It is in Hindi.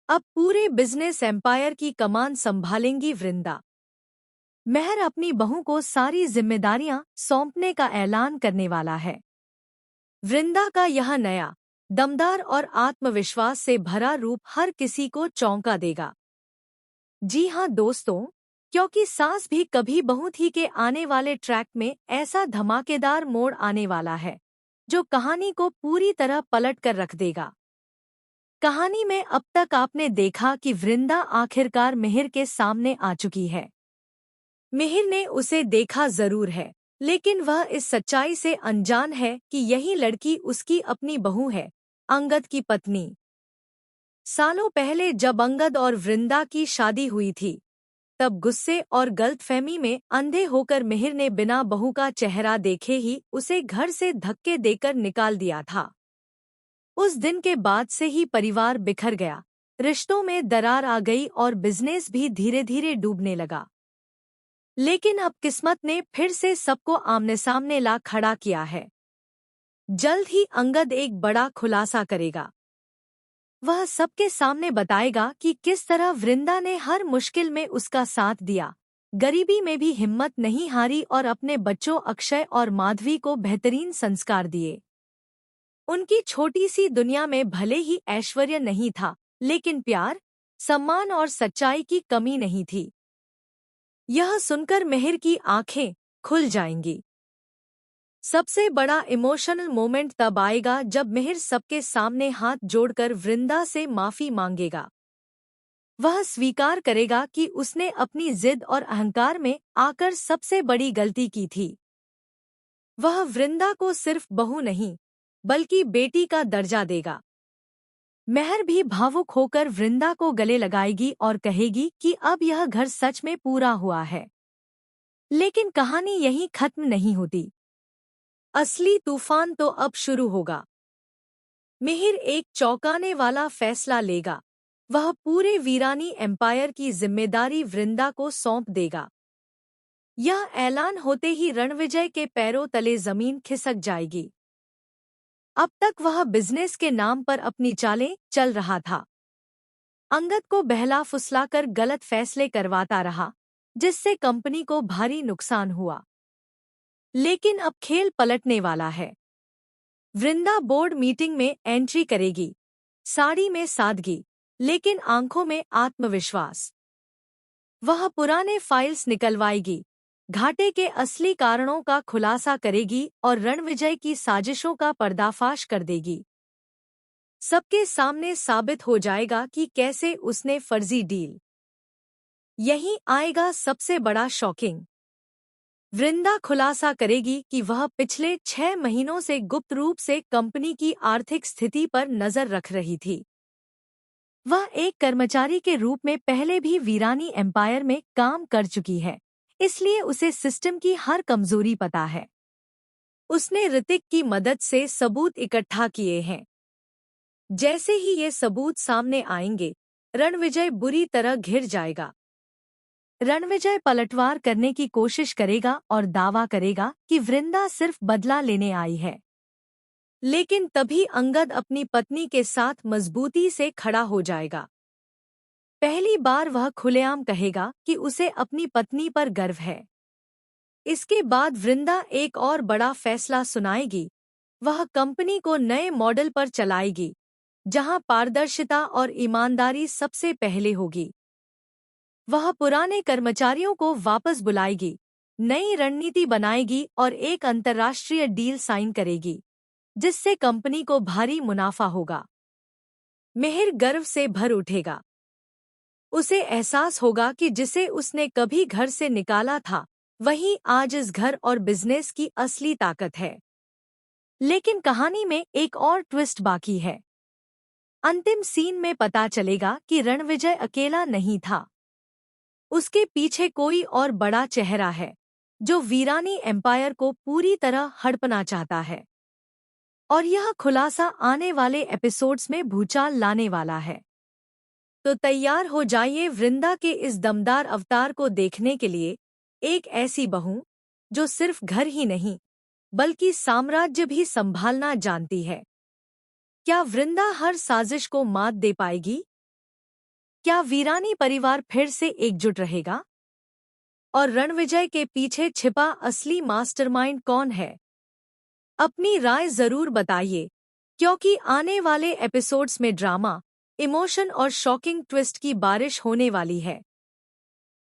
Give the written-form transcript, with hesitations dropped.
अब पूरे बिजनेस एम्पायर की कमान संभालेंगी वृंदा। मेहर अपनी बहू को सारी जिम्मेदारियां सौंपने का ऐलान करने वाला है। वृंदा का यह नया, दमदार और आत्मविश्वास से भरा रूप हर किसी को चौंका देगा। जी हाँ दोस्तों, क्योंकि सास भी कभी बहू थी के आने वाले ट्रैक में ऐसा धमाकेदार मोड़ आने वाला है जो कहानी को पूरी तरह पलट कर रख देगा। कहानी में अब तक आपने देखा कि वृंदा आखिरकार मिहिर के सामने आ चुकी है। मिहिर ने उसे देखा जरूर है, लेकिन वह इस सच्चाई से अनजान है कि यही लड़की उसकी अपनी बहू है, अंगद की पत्नी। सालों पहले जब अंगद और वृंदा की शादी हुई थी, तब गुस्से और गलतफहमी में अंधे होकर मिहिर ने बिना बहू का चेहरा देखे ही उसे घर से धक्के देकर निकाल दिया था। उस दिन के बाद से ही परिवार बिखर गया, रिश्तों में दरार आ गई और बिजनेस भी धीरे धीरे डूबने लगा। लेकिन अब किस्मत ने फिर से सबको आमने सामने ला खड़ा किया है। जल्द ही अंगद एक बड़ा खुलासा करेगा। वह सबके सामने बताएगा कि किस तरह वृंदा ने हर मुश्किल में उसका साथ दिया, गरीबी में भी हिम्मत नहीं हारी और अपने बच्चों अक्षय और माधवी को बेहतरीन संस्कार दिए। उनकी छोटी सी दुनिया में भले ही ऐश्वर्य नहीं था, लेकिन प्यार, सम्मान और सच्चाई की कमी नहीं थी। यह सुनकर मिहिर की आंखें खुल जाएंगी। सबसे बड़ा इमोशनल मोमेंट तब आएगा जब मिहिर सबके सामने हाथ जोड़कर वृंदा से माफी मांगेगा। वह स्वीकार करेगा कि उसने अपनी जिद और अहंकार में आकर सबसे बड़ी गलती की थी। वह वृंदा को सिर्फ बहू नहीं, बल्कि बेटी का दर्जा देगा। मेहर भी भावुक होकर वृंदा को गले लगाएगी और कहेगी कि अब यह घर सच में पूरा हुआ है। लेकिन कहानी यहीं खत्म नहीं होती। असली तूफान तो अब शुरू होगा। मिहिर एक चौंकाने वाला फैसला लेगा। वह पूरे वीरानी एम्पायर की जिम्मेदारी वृंदा को सौंप देगा। यह ऐलान होते ही रणविजय के पैरों तले जमीन खिसक जाएगी। अब तक वह बिजनेस के नाम पर अपनी चालें चल रहा था। अंगद को बहला फुसलाकर गलत फैसले करवाता रहा, जिससे कंपनी को भारी नुकसान हुआ। लेकिन अब खेल पलटने वाला है। वृंदा बोर्ड मीटिंग में एंट्री करेगी, साड़ी में सादगी, लेकिन आंखों में आत्मविश्वास। वह पुराने फाइल्स निकलवाएगी, घाटे के असली कारणों का खुलासा करेगी और रणविजय की साजिशों का पर्दाफाश कर देगी। सबके सामने साबित हो जाएगा कि कैसे उसने फर्जी डील। यहीं आएगा सबसे बड़ा शॉकिंग। वृंदा खुलासा करेगी कि वह पिछले 6 महीनों से गुप्त रूप से कंपनी की आर्थिक स्थिति पर नजर रख रही थी। वह एक कर्मचारी के रूप में पहले भी वीरानी एम्पायर में काम कर चुकी है, इसलिए उसे सिस्टम की हर कमजोरी पता है। उसने ऋतिक की मदद से सबूत इकट्ठा किए हैं। जैसे ही ये सबूत सामने आएंगे, रणविजय बुरी तरह घिर जाएगा। रणविजय पलटवार करने की कोशिश करेगा और दावा करेगा कि वृंदा सिर्फ बदला लेने आई है। लेकिन तभी अंगद अपनी पत्नी के साथ मजबूती से खड़ा हो जाएगा। पहली बार वह खुलेआम कहेगा कि उसे अपनी पत्नी पर गर्व है। इसके बाद वृंदा एक और बड़ा फैसला सुनाएगी। वह कंपनी को नए मॉडल पर चलाएगी, जहां पारदर्शिता और ईमानदारी सबसे पहले होगी। वह पुराने कर्मचारियों को वापस बुलाएगी, नई रणनीति बनाएगी और एक अंतर्राष्ट्रीय डील साइन करेगी, जिससे कंपनी को भारी मुनाफा होगा। मिहिर गर्व से भर उठेगा। उसे एहसास होगा कि जिसे उसने कभी घर से निकाला था, वही आज इस घर और बिजनेस की असली ताकत है। लेकिन कहानी में एक और ट्विस्ट बाकी है। अंतिम सीन में पता चलेगा कि रणविजय अकेला नहीं था। उसके पीछे कोई और बड़ा चेहरा है, जो वीरानी एम्पायर को पूरी तरह हड़पना चाहता है। और यह खुलासा आने वाले एपिसोड्स में भूचाल लाने वाला है। तो तैयार हो जाइए वृंदा के इस दमदार अवतार को देखने के लिए। एक ऐसी बहू जो सिर्फ घर ही नहीं, बल्कि साम्राज्य भी संभालना जानती है। क्या वृंदा हर साजिश को मात दे पाएगी? क्या वीरानी परिवार फिर से एकजुट रहेगा? और रणविजय के पीछे छिपा असली मास्टरमाइंड कौन है? अपनी राय जरूर बताइए, क्योंकि आने वाले एपिसोड्स में ड्रामा, इमोशन और शॉकिंग ट्विस्ट की बारिश होने वाली है।